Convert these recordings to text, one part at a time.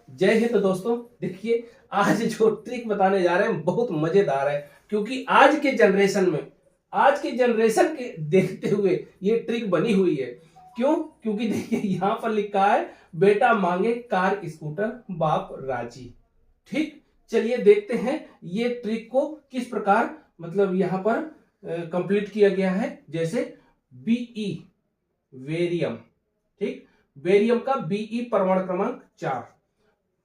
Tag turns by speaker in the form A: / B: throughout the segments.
A: जय हिंद दोस्तों। देखिए, आज जो ट्रिक बताने जा रहे हैं बहुत मजेदार है, क्योंकि आज के जनरेशन के देखते हुए ये ट्रिक बनी हुई है। क्यों? क्योंकि देखिए यहाँ पर लिखा है, बेटा मांगे कार स्कूटर बाप राजी। ठीक, चलिए देखते हैं ये ट्रिक को किस प्रकार मतलब यहाँ पर कंप्लीट किया गया है। जैसे बीई वेरियम, ठीक, बेरियम का बीई परमाणु क्रमांक 4,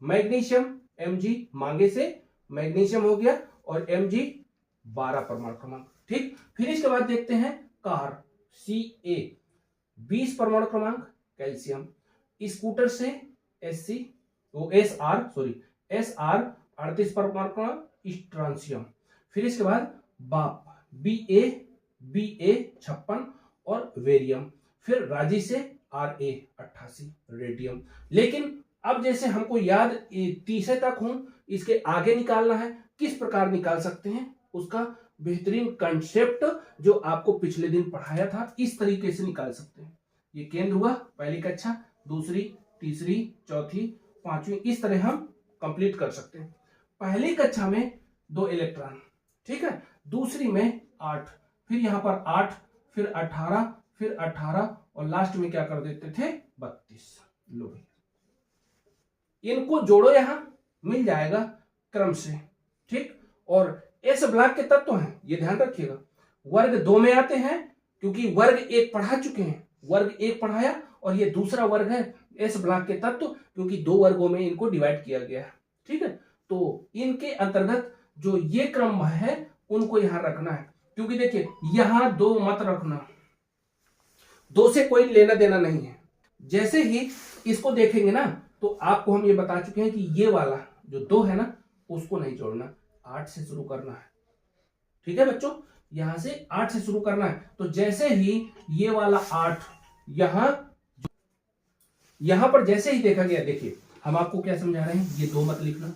A: मैग्नीशियम Mg मांगे से मैग्नीशियम हो गया और Mg 12 परमाणु क्रमांक। ठीक, फिर इसके बाद देखते हैं कार Ca 20 परमाणु क्रमांक कैल्शियम, स्कूटर से Sc वो Sr 38 परमाणु क्रमांक स्ट्रांसियम। फिर इसके बाद बाप Ba 56 और वेरियम, फिर राजी से Ra 88 रेडियम। लेकिन अब जैसे हमको याद तीसरे तक हूं, इसके आगे निकालना है। किस प्रकार निकाल सकते हैं उसका बेहतरीन कंसेप्ट जो आपको पिछले दिन पढ़ाया था, इस तरीके से निकाल सकते हैं। ये केंद्र हुआ पहली कक्षा, दूसरी, तीसरी, चौथी, पांचवी, इस तरह हम कंप्लीट कर सकते हैं। पहली कक्षा में 2 इलेक्ट्रॉन, ठीक है, दूसरी में 8, फिर यहां पर 8, फिर 18, फिर 18 और लास्ट में क्या कर देते थे 32। लो इनको जोड़ो, यहां मिल जाएगा क्रम से। ठीक, और एस ब्लॉक के तत्व हैं, ये ध्यान रखिएगा, वर्ग 2 में आते हैं क्योंकि वर्ग 1 पढ़ा चुके हैं, वर्ग 1 पढ़ाया और ये दूसरा वर्ग है एस ब्लॉक के तत्व, क्योंकि 2 वर्गों में इनको डिवाइड किया गया है। ठीक है, तो इनके अंतर्गत जो ये क्रम है उनको यहां रखना है, क्योंकि देखिए यहां 2 मत रखना, 2 से कोई लेना देना नहीं है। जैसे ही इसको देखेंगे ना तो आपको हम ये बता चुके हैं कि ये वाला जो 2 है ना उसको नहीं जोड़ना, 8 से शुरू करना है। ठीक है बच्चों, यहां से 8 से शुरू करना है। तो जैसे ही ये वाला 8 यहां पर जैसे ही देखा गया, देखिए हम आपको क्या समझा रहे हैं, ये 2 मत लिखना,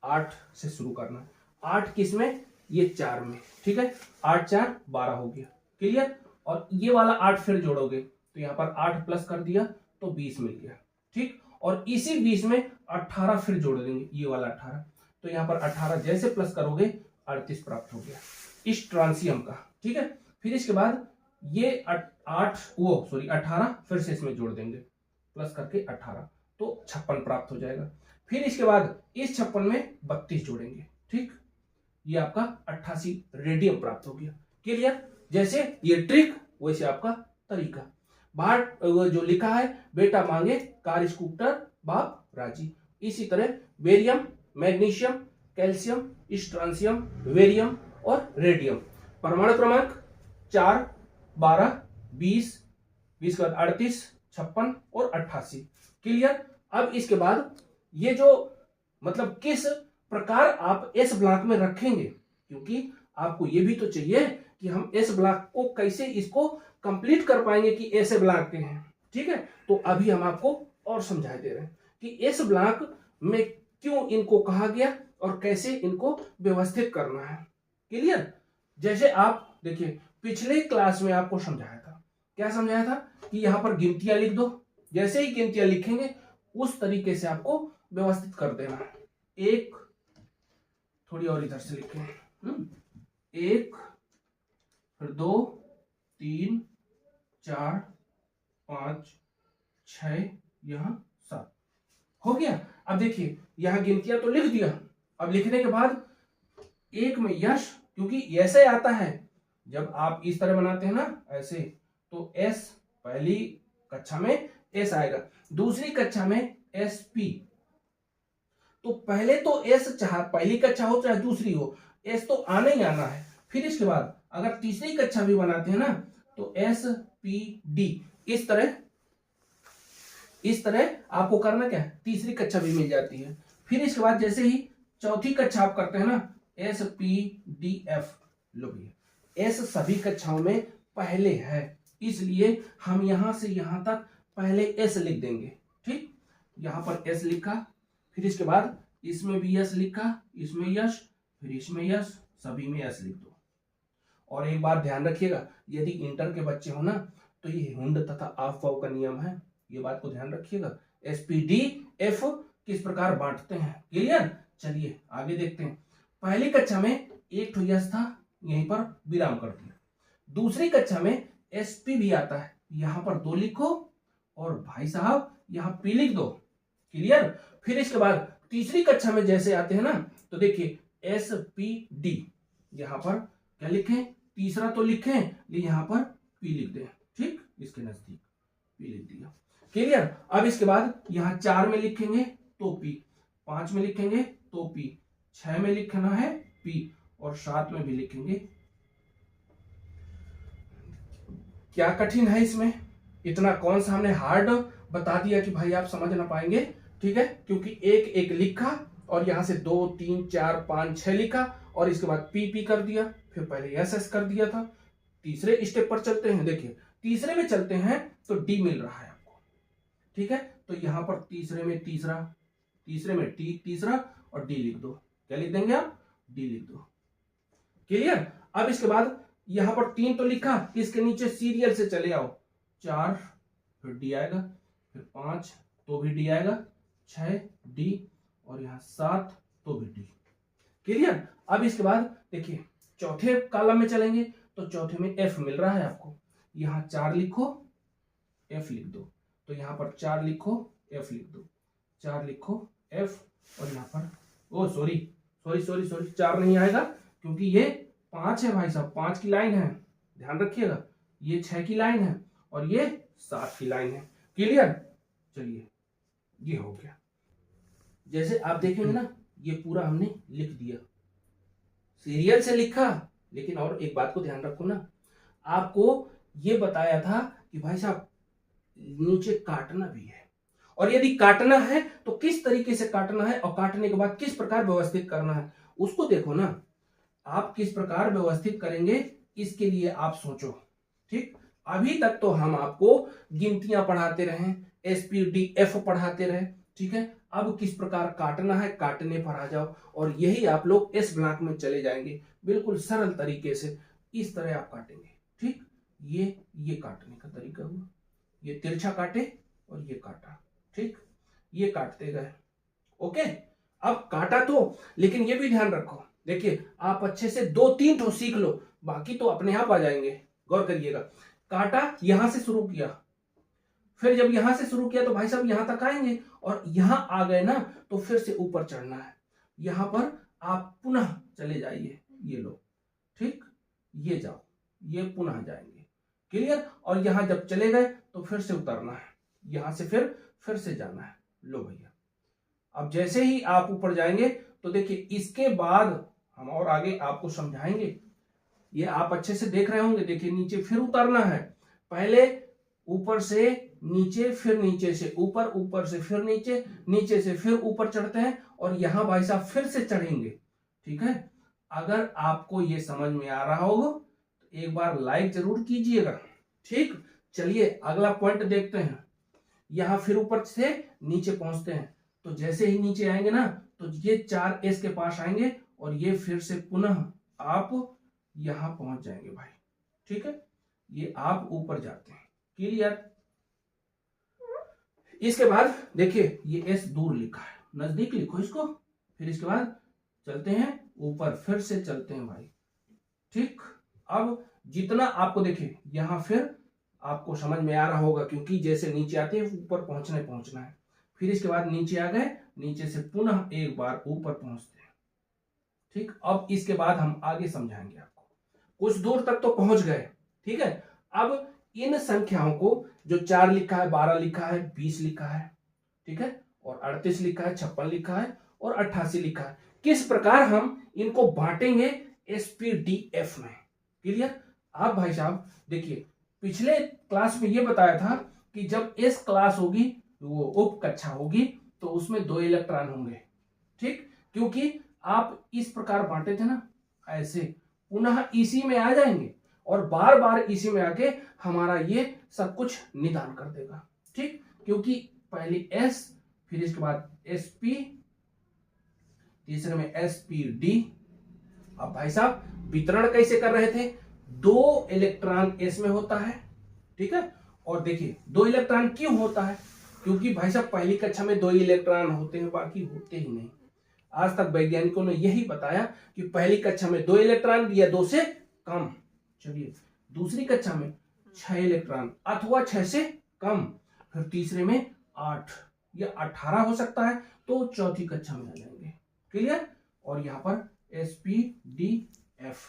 A: 8 से शुरू करना। 8 किस में? ये 4 में। ठीक है, 8 4 12 हो गया, क्लियर। और ये वाला 8 फिर जोड़ोगे तो यहां पर 8 प्लस कर दिया तो 20 मिल गया। ठीक, और इसी 20 में 18 फिर जोड़ देंगे, ये वाला 18, तो यहां पर 18 जैसे प्लस करोगे 38 प्राप्त हो गया इस ट्रांसियम का। ठीक है, फिर इसके बाद ये 18 फिर से इसमें जोड़ देंगे प्लस करके 18, तो 56 प्राप्त हो जाएगा। फिर इसके बाद इस 56 में 32 जोड़ेंगे। ठीक, ये आपका 88 रेडियम प्राप्त हो गया, क्लियर। जैसे ये ट्रिक वैसे आपका तरीका। बाहर जो लिखा है, बेटा मांगे कार स्कूटर बाप राजी, इसी तरह बेरियम, मैग्नीशियम, कैल्शियम, स्ट्रांसियम, वेरियम और रेडियम, परमाणु क्रमांक 4, 12, 20, 20 के बाद 38, 56 और 88, क्लियर। अब इसके बाद ये जो मतलब किस प्रकार आप एस ब्लॉक में रखेंगे, क्योंकि आपको ये भी तो चाहिए कि हम एस ब्लॉक को कैसे इसको कंप्लीट कर पाएंगे कि ऐसे ब्लॉक के हैं। ठीक है, तो अभी हम आपको और समझा दे रहे हैं कि एस ब्लॉक में क्यों इनको कहा गया और कैसे इनको व्यवस्थित करना है, क्लियर। जैसे आप देखिए पिछले क्लास में आपको समझाया था, क्या समझाया था कि यहां पर गिनतियां लिख दो, जैसे ही गिनतियां लिखेंगे उस तरीके से आपको व्यवस्थित कर देना है। एक, थोड़ी और इधर से लिखें, 1, फिर 2, 3, 4, 5, 6, यहां 7 हो गया। अब देखिए यहां गिनतियां तो लिख दिया, अब लिखने के बाद एक में यश, क्योंकि ऐसे आता है जब आप इस तरह बनाते हैं ना ऐसे, तो एस पहली कक्षा में एस आएगा, दूसरी कक्षा में एस पी, तो पहले तो एस चाहे पहली कक्षा हो चाहे दूसरी हो, एस तो आना ही आना है। फिर इसके बाद अगर तीसरी कक्षा भी बनाते हैं ना तो एस पी डी, इस तरह आपको करना क्या है, तीसरी कक्षा भी मिल जाती है। फिर इसके बाद जैसे ही चौथी कक्षा आप करते हैं ना, एस पी डी एफ, लो भैया एस सभी कक्षाओं में पहले है, इसलिए हम यहां से यहां तक पहले एस लिख देंगे। ठीक, यहां पर एस लिखा, फिर इसके बाद इसमें भी यस लिखा, इसमें यश, फिर इसमें यश, सभी में यस लिख दो। और एक बात ध्यान रखिएगा, यदि इंटर के बच्चे हो ना तो ये हुंड तथा ऑफ वाव का नियम है, ये बात को ध्यान रखिएगा। एसपीडी एफ किस प्रकार बांटते हैं। क्लियर। चलिए आगे देखते हैं। पहली कक्षा में एक ठो यस था, यहीं पर विराम कर दिया। दूसरी कक्षा में एसपी भी आता है, यहां पर 2 लिखो और भाई साहब यहां पी लिख दो। क्लियर। फिर इसके बाद तीसरी कक्षा में जैसे आते हैं ना, तो देखिए एस पी डी, यहां पर क्या लिखें, तीसरा तो लिखें लेकिन यहां पर पी लिख दें। ठीक, इसके नजदीक पी लिख दिया। क्लियर। अब इसके बाद यहां 4 में लिखेंगे तो पी, 5 में लिखेंगे तो पी, 6 में लिखना है पी और 7 में भी लिखेंगे। क्या कठिन है इसमें, इतना कौन सा हमने हार्ड बता दिया कि भाई आप समझ ना पाएंगे। ठीक है, क्योंकि एक एक लिखा और यहां से 2 3 4 5 6 लिखा और इसके बाद पी पी कर दिया, फिर पहले एस एस कर दिया था। तीसरे स्टेप पर चलते हैं। देखिए तीसरे में चलते हैं तो डी मिल रहा है आपको। ठीक है, तो यहां पर तीसरे में तीसरा, तीसरे में टी तीसरा और डी लिख दो। क्या लिख देंगे आप, डी लिख दो। क्लियर। अब इसके बाद यहां पर 3 तो लिखा, इसके नीचे सीरियल से चले आओ। 4 फिर डी आएगा, फिर 5 तो भी डी आएगा, 6 डी और यहां 7 तो भी डी। क्लियर। अब इसके बाद देखिए चौथे कॉलम में चलेंगे तो चौथे में एफ मिल रहा है आपको, यहां 4 लिखो एफ लिख दो, तो यहां पर 4 लिखो एफ लिख दो, 4 लिखो एफ और यहां पर ओ सॉरी 4 नहीं आएगा क्योंकि ये 5 है भाई साहब, 5 की लाइन है, ध्यान रखिएगा। ये 6 की लाइन है और ये 7 की लाइन है। क्लियर। चलिए ये हो गया। जैसे आप देखेंगे ना, ये पूरा हमने लिख दिया, सीरियल से लिखा। लेकिन और एक बात को ध्यान रखो ना, आपको ये बताया था कि भाई साहब नीचे काटना भी है, और यदि काटना है तो किस तरीके से काटना है और काटने के बाद किस प्रकार व्यवस्थित करना है उसको देखो ना। आप किस प्रकार व्यवस्थित करेंगे इसके लिए आप सोचो। ठीक, अभी तक तो हम आपको गिनतियां पढ़ाते रहे, एसपीडीएफ पढ़ाते रहे। ठीक है, अब किस प्रकार काटना है काटने पर आ जाओ, और यही आप लोग एस ब्लॉक में चले जाएंगे बिल्कुल सरल तरीके से। इस तरह आप काटेंगे। ठीक, ये काटने का तरीका हुआ, ये तिरछा काटे और ये काटा। ठीक, ये काटते गए। ओके, अब काटा तो, लेकिन ये भी ध्यान रखो, देखिए आप अच्छे से 2-3 तो सीख लो, बाकी तो अपने आप आ जाएंगे। गौर करिएगा, काटा यहां से शुरू किया, फिर जब यहां से शुरू किया तो भाई साहब यहां तक आएंगे, और यहां आ गए ना तो फिर से ऊपर चढ़ना है। यहां पर आप पुनः चले जाइए, ये लो। ठीक, ये जाओ, ये पुनः जाएंगे। क्लियर। और यहां जब चले गए तो फिर से उतरना है, यहां से फिर से जाना है। लो भैया, अब जैसे ही आप ऊपर जाएंगे तो देखिए इसके बाद हम और आगे आपको समझाएंगे। ये आप अच्छे से देख रहे होंगे। देखिए नीचे फिर उतरना है, पहले ऊपर से नीचे, फिर नीचे से ऊपर, ऊपर से फिर नीचे, नीचे से फिर ऊपर चढ़ते हैं, और यहां भाई साहब फिर से चढ़ेंगे। ठीक है, अगर आपको ये समझ में आ रहा हो तो एक बार लाइक जरूर कीजिएगा। ठीक, चलिए अगला पॉइंट देखते हैं। यहां फिर ऊपर से नीचे पहुंचते हैं, तो जैसे ही नीचे आएंगे ना तो ये 4S के पास आएंगे और ये फिर से पुनः आप यहां पहुंच जाएंगे भाई। ठीक है, ये आप ऊपर जाते हैं। क्लियर। इसके बाद देखिए ये एस दूर लिखा है, नजदीक लिखो इसको। फिर इसके बाद चलते हैं ऊपर, फिर से चलते हैं भाई। ठीक, अब जितना आपको देखिए यहां फिर आपको समझ में आ रहा होगा, क्योंकि जैसे नीचे आते हैं ऊपर पहुंचना है। फिर इसके बाद नीचे आ गए, नीचे से पुनः एक बार ऊपर पहुंचते हैं। ठीक, अब इसके बाद हम आगे समझाएंगे आपको। कुछ दूर तक तो पहुंच गए। ठीक है, अब इन संख्याओं को जो 4 लिखा है, 12 लिखा है, 20 लिखा है, ठीक है, और 38 लिखा है, 56 लिखा है और 88 लिखा है, किस प्रकार हम इनको बांटेंगे एसपीडीएफ में। क्लियर। आप भाई साहब देखिए पिछले क्लास में ये बताया था कि जब एस क्लास होगी, वो उप कक्षा होगी, तो उसमें 2 इलेक्ट्रॉन होंगे। ठीक, क्योंकि आप इस प्रकार बांटे थे ना, ऐसे पुनः इसी में आ जाएंगे और बार बार इसी में आके हमारा ये सब कुछ निदान कर देगा। ठीक, क्योंकि पहले एस, फिर इसके बाद एसपी, तीसरे में एसपीडी। अब भाई साहब वितरण कैसे कर रहे थे, 2 इलेक्ट्रॉन एस में होता है। ठीक है, और देखिए 2 इलेक्ट्रॉन क्यों होता है, क्योंकि भाई साहब पहली कक्षा में 2 इलेक्ट्रॉन होते हैं, बाकी होते ही नहीं। आज तक वैज्ञानिकों ने यही बताया कि पहली कक्षा में 2 इलेक्ट्रॉन या 2 से कम। चलिए दूसरी कक्षा में 6 इलेक्ट्रॉन अथवा 6 से कम, फिर तीसरे में 8 या 18 हो सकता है, तो चौथी कक्षा में आ जाएंगे। क्लियर। और यहाँ पर SPDF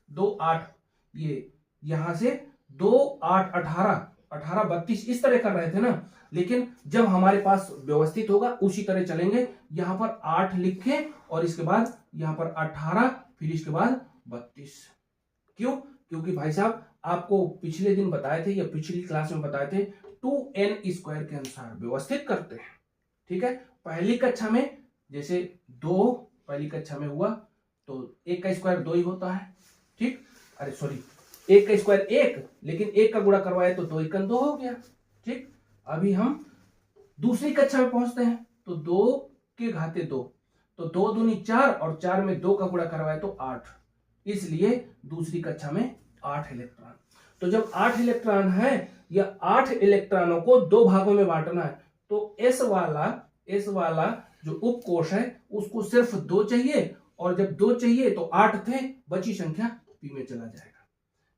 A: 2 8, ये यहां से 2 8 18 18 32 इस तरह कर रहे थे ना, लेकिन जब हमारे पास व्यवस्थित होगा उसी तरह चलेंगे। यहां पर 8 लिखे और इसके बाद यहां पर 18, फिर इसके बाद 32। क्यों? क्योंकि भाई साहब आपको पिछले दिन बताए थे या पिछली क्लास में बताए थे 2n² के अनुसार व्यवस्थित करते हैं। ठीक है। पहली कक्षा में जैसे 2 पहली कक्षा में हुआ तो 1 का स्क्वायर 2 ही होता है। ठीक, अरे सॉरी 1 का स्क्वायर 1, लेकिन 1 का गुणा करवाए तो 2 1 2 हो गया। ठीक, अभी हम दूसरी कक्षा में पहुंचते हैं तो 2 के घाते 2, तो 2 दूनी 4 और 4 में 2 का गुणा करवाए तो 8, इसलिए दूसरी कक्षा में 8 इलेक्ट्रॉन। तो जब 8 इलेक्ट्रॉन है या 8 इलेक्ट्रॉनों को 2 भागों में बांटना है, तो S वाला जो उपकोष है उसको सिर्फ 2 चाहिए, और जब 2 चाहिए तो 8 थे, बची संख्या P में चला जाएगा।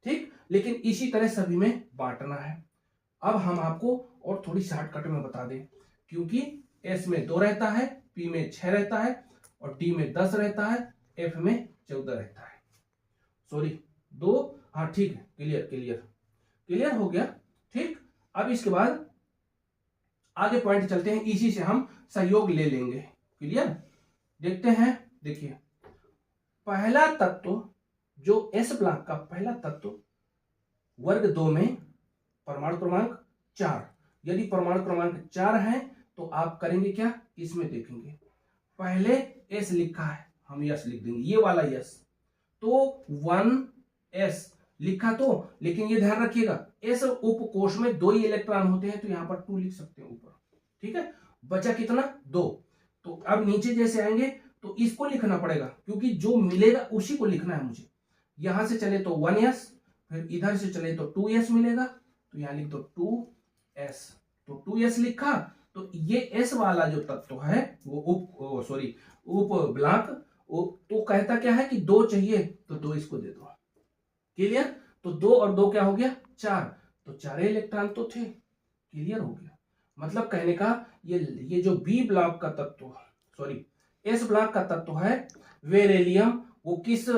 A: ठीक, लेकिन इसी तरह सभी में बांटना है। अब हम आपको और थोड़ी शॉर्टकट में बता दें, क्योंकि S में 2 रहता है, P में 6 रहता है, और D में 10 रहता है, F में 14 रहता है। सॉरी 2, हाँ ठीक है, क्लियर हो गया। ठीक, अब इसके बाद आगे पॉइंट चलते हैं, इसी से हम सहयोग ले लेंगे। क्लियर, देखते हैं। देखिए पहला तत्व जो S ब्लॉक का पहला तत्व वर्ग 2 में परमाणु क्रमांक 4, यदि परमाणु क्रमांक 4 है तो आप करेंगे क्या, इसमें देखेंगे पहले S लिखा है, हम यस लिख देंगे, ये वाला यस, तो 1s लिखा तो, लेकिन ये ध्यान रखिएगा S उपकोष में 2 ही इलेक्ट्रॉन होते हैं, तो यहां पर 2 लिख सकते हैं ऊपर। ठीक है, बचा कितना 2, तो अब नीचे जैसे आएंगे तो इसको लिखना पड़ेगा, क्योंकि जो मिलेगा उसी को लिखना है मुझे। यहां से चले तो 1s, फिर इधर से चले तो 2s मिलेगा, तो यहां लिख दो 2s, तो 2s लिखा, तो ये S वाला जो तत्व है वो उप ब्लॉक, तो कहता क्या है कि 2 चाहिए, तो 2 इसको दे दो। क्लियर, तो 2 और 2 क्या हो गया 4, तो 4 इलेक्ट्रॉन तो थे। क्लियर हो गया, मतलब कहने का ये जो बी ब्लॉक का तत्व, सॉरी एस ब्लॉक का तत्व है बेरिलियम, वो किस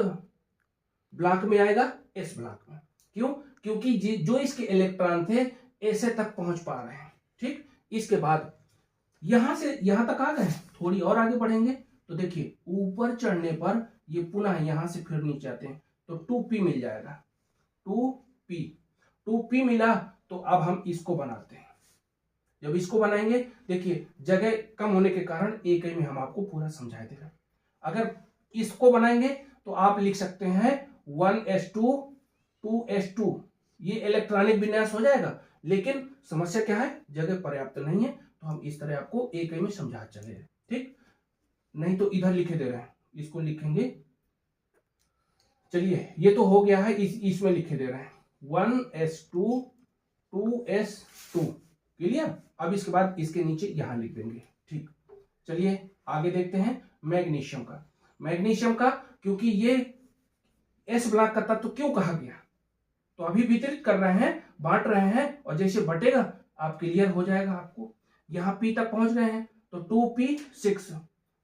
A: ब्लॉक में आएगा, एस ब्लॉक में। क्यों? क्योंकि जो इसके इलेक्ट्रॉन थे ऐसे तक पहुंच पा रहे हैं। ठीक, इसके बाद यहां से यहां तक आ गए, थोड़ी और आगे बढ़ेंगे तो देखिए ऊपर चढ़ने पर ये पुनः यहां से फिर नीचे आते हैं, तो 2p मिल जाएगा, 2p मिला, तो अब हम इसको बनाते हैं। जब इसको बनाएंगे, देखिए जगह कम होने के कारण एक ही में हम आपको पूरा समझा देगा। अगर इसको बनाएंगे तो आप लिख सकते हैं 1s2 2s2, ये इलेक्ट्रॉनिक विन्यास हो जाएगा, लेकिन समस्या क्या है, जगह पर्याप्त नहीं है, तो हम इस तरह आपको एक ही में समझा चले। ठीक, नहीं तो इधर लिखे दे रहे हैं, इसको लिखेंगे। चलिए ये तो हो गया है, इसमें लिखे दे रहे हैं 1s2 2s2। क्लियर, अब इसके बाद इसके नीचे यहां लिख देंगे। ठीक, चलिए आगे देखते हैं मैग्नीशियम का, क्योंकि ये एस ब्लॉक का तत्व क्यों कहा गया, तो अभी वितरित कर रहे हैं, बांट रहे हैं, और जैसे बटेगा आप क्लियर हो जाएगा आपको। यहां पी तक पहुंच गए हैं तो 2p6,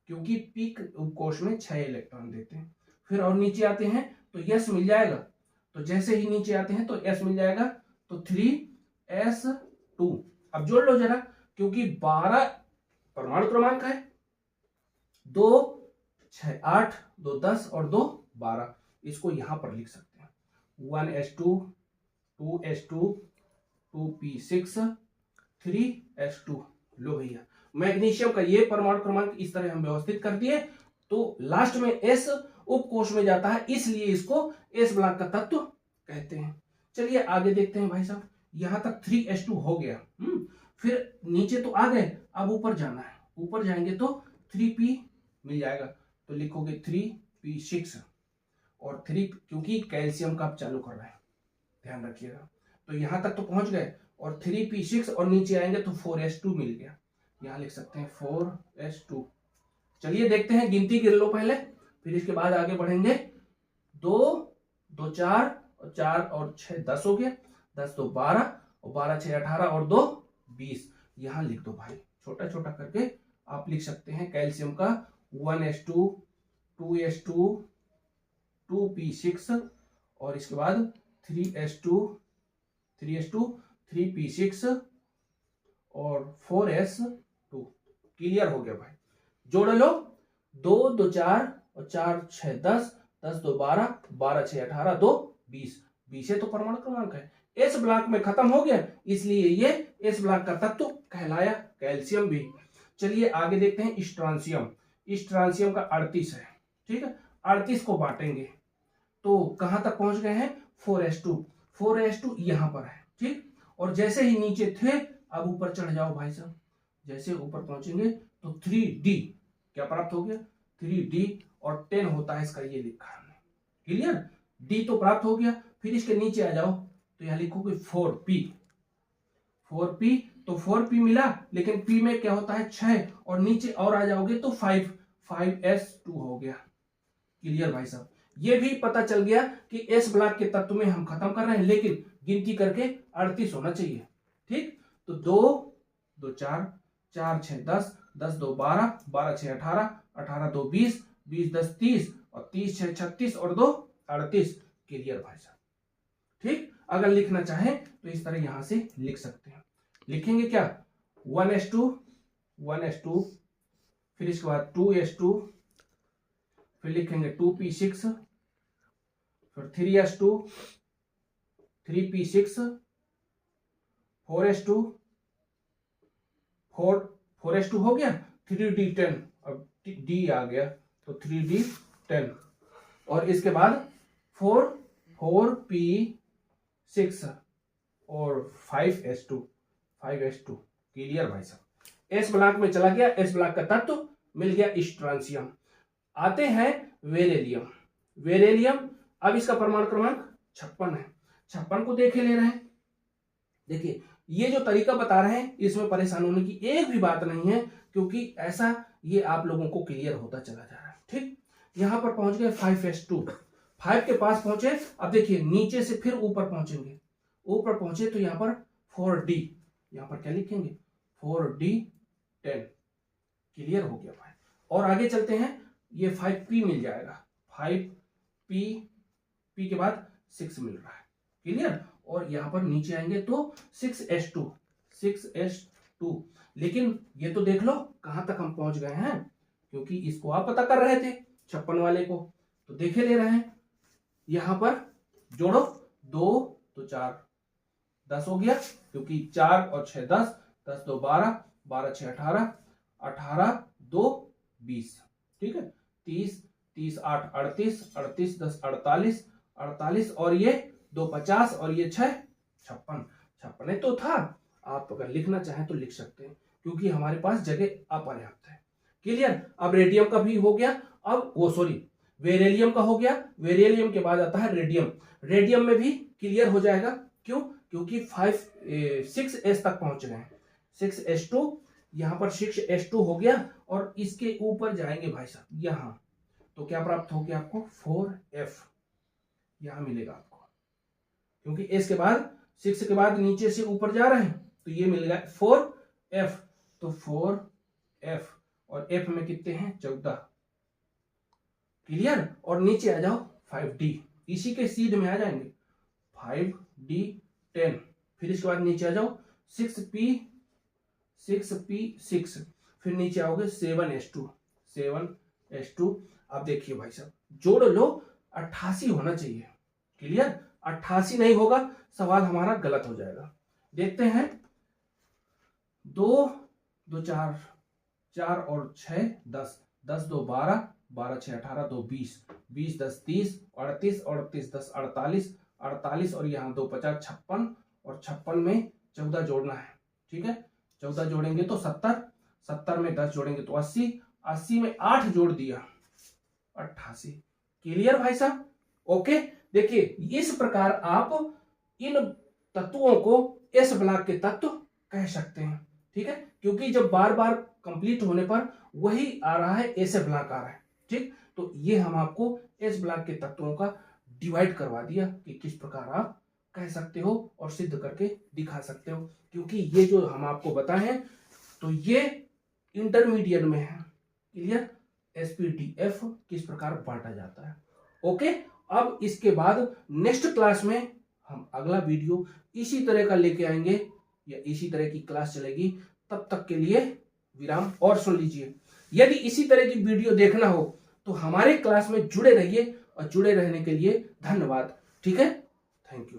A: क्योंकP कोश में 6 इलेक्ट्रॉन देते हैं। फिर और नीचे आते हैं तो S मिल जाएगा, तो जैसे ही नीचे आते हैं तो S मिल जाएगा, तो 3s2। अब जोड़ लो जरा, क्योंकि 12 परमाणु क्रमांक है, 2 6 8, 2 10 और 2 12, इसको यहां पर लिख सकते हैं 1s2 2s2 2p6 3s2। लो भैया, मैग्नीशियम का ये परमाणु क्रमांक इस तरह हम व्यवस्थित कर दिए, तो लास्ट में S उपकोष में जाता है, इसलिए इसको S ब्लॉक का तत्व कहते हैं। चलिए आगे देखते हैं भाई साहब, यहां तक 3s2 हो गया। फिर नीचे तो आ गए, अब ऊपर जाना है, ऊपर जाएंगे तो 3p मिल जाएगा, तो लिखोगे 3p6 और 3, क्योंकि कैल्शियम का आप चालू कर रहे हैं, ध्यान रखिएगा। तो यहां तक तो पहुंच गए, और 3p6 और नीचे आएंगे तो 4s2 मिल गया। यहां लिख सकते हैं 4s2। चलिए देखते हैं, गिनती गिन लो पहले, फिर इसके बाद आगे बढ़ेंगे। 2 2 4 और 4 और 6 10 हो गया, 10 2 12 और 12 6 18 और 2 20। यहां लिख दो भाई, छोटा छोटा करके आप लिख सकते हैं कैल्शियम का 1s2 2s2 2p6 और इसके बाद 3s2 3p6 और 4s2। क्लियर हो गया भाई, जोड़ लो। 2 2 4 और 4 6 10, 10 2 12, 12 6 18, 2 20। 20 है तो परमाणु क्रमांक है, एस ब्लॉक में खत्म हो गया, इसलिए ये एस ब्लॉक का तत्व कहलाया कैल्शियम भी। चलिए आगे देखते हैं स्ट्रांसियम। स्ट्रांसियम का 38 है, ठीक है। 38 को बांटेंगे तो कहां तक पहुंच गए हैं, 4s2। 4s2 यहां पर है, ठीक। और जैसे ही नीचे थे अब ऊपर चढ़ जाओ भाई साहब, जैसे ऊपर पहुंचेंगे तो 3d क्या प्राप्त हो गया, 3d और 10 होता है इसका, ये लिखा हमने। क्लियर, d तो प्राप्त हो गया। फिर इसके नीचे आ जाओ तो यहां लिखोगे 4p। 4p तो 4p मिला, लेकिन p में क्या होता है 6, और नीचे और आ जाओगे तो 5s2 हो गया। क्लियर भाई साहब, ये भी पता चल गया कि एस ब्लॉक के तत्व में हम खत्म कर रहे हैं, लेकिन गिनती करके 38 होना चाहिए, ठीक। तो 2 2 4 4 6 10, 10 2 12, 12 6 18, 18 2 20, 20 10 30 और 30 6 36 और 2 38। क्लियर भाई साहब, ठीक। अगर लिखना चाहें तो इस तरह यहां से लिख सकते हैं। लिखेंगे क्या, 1s2 फिर इसके बाद 2s2, फिर लिखेंगे 2p6, फिर 3s2 3p6, 4s2 4s2 हो गया, 3d10 अब d आ गया तो 3d10, और इसके बाद 4p6 और 5s2। क्लियर भाई साहब, एस ब्लॉक में चला गया, एस ब्लॉक का तत्व मिल गया स्ट्रांसियम। आते हैं वेरेलियम। वेरेलियम, अब इसका परमाणु क्रमांक 56 है। 56 को देखे ले रहे हैं। देखिए ये जो तरीका बता रहे हैं इसमें परेशान होने की एक भी बात नहीं है, क्योंकि ऐसा ये आप लोगों को क्लियर होता चला जा रहा है, ठीक। यहां पर पहुंच गए 5s2, 5 के पास पहुंचे। अब देखिए नीचे से फिर ऊपर पहुंचेंगे, ऊपर पहुंचे तो यहां पर 4d, यहां पर क्या लिखेंगे 4d10। क्लियर हो गया भाई, और आगे चलते हैं, ये 5p मिल जाएगा, 5p के बाद 6 मिल रहा है। क्लियर, और यहां पर नीचे आएंगे तो 6s2। लेकिन ये तो देख लो कहां तक हम पहुंच गए हैं, क्योंकि इसको आप पता कर रहे थे 56 वाले को, तो देखे ले रहे हैं। यहां पर जोड़ो 2 तो 4 10 हो गया, क्योंकि 4 और 6 10, 10 2 12, 12 6 18, 18 2 20, ठीक है। 30 30 8 38, 38 10 48, 48 और ये 2 50 और ये 6 56। 56 तो था, आप अगर लिखना चाहें तो लिख सकते हैं, क्योंकि हमारे पास जगह अपर्याप्त है। क्लियर, अब रेडियम का भी हो गया, अब वो सॉरी वेरेलियम का हो गया। वेरेलियम के बाद आता है रेडियम। रेडियम में भी क्लियर हो जाएगा, क्यों, क्योंकि 6s तक पहुंच गए हैं। 6s2, यहां पर 6s2 हो गया, और इसके ऊपर जाएंगे भाई साहब यहां, तो क्या प्राप्त हो गया आपको 4f यहां मिलेगा आपको, क्योंकि s के बाद 6 के बाद नीचे से ऊपर जा रहे हैं तो ये मिल गया 4f, तो 4f और f में कितने हैं 14। क्लियर, और नीचे आ जाओ 5d, इसी के सीध में आ जाएंगे 5d10, फिर इसके बाद नीचे आ जाओ 6p6, फिर नीचे आओगे 7s2। अब देखिए भाई साहब, जोड़ लो 88 होना चाहिए। क्लियर, 88 नहीं होगा सवाल हमारा गलत हो जाएगा। देखते हैं, 2 2 4 4 और 6 10, 10 2 12, 12 6 18, 2 20, 20 10 30, 38 38 10 48, 48 और यहाँ 2 50 56, और 56 में 14 जोड़ना है, ठीक है। 14 जोड़ेंगे तो 70, 70 में 10 जोड़ेंगे तो 80, 80 में 8 जोड़ दिया 88। क्लियर भाई साहब, ओके। देखिए इस प्रकार आप इन तत्वों को एस ब्लॉक के तत्व कह सकते हैं। ठीक है, क्योंकि जब बार बार कंप्लीट होने पर वही आ रहा है, एस ब्लॉक आ रहा है। ठीक, तो ये हम आपको एस ब्लॉक के तत्वों का डिवाइड करवा दिया कि किस प्रकार आप कह सकते हो और सिद्ध करके दिखा सकते हो। क्योंकि ये जो हम आपको बताए हैं तो ये इंटरमीडिएट में है। क्लियर, एसपीडीएफ किस प्रकार बांटा जाता है। ओके, अब इसके बाद नेक्स्ट क्लास में हम अगला वीडियो इसी तरह का लेके आएंगे या इसी तरह की क्लास चलेगी। तब तक के लिए विराम। और सुन लीजिए, यदि इसी तरह की वीडियो देखना हो तो हमारे क्लास में जुड़े रहिए और जुड़े रहने के लिए धन्यवाद। ठीक है, थैंक यू।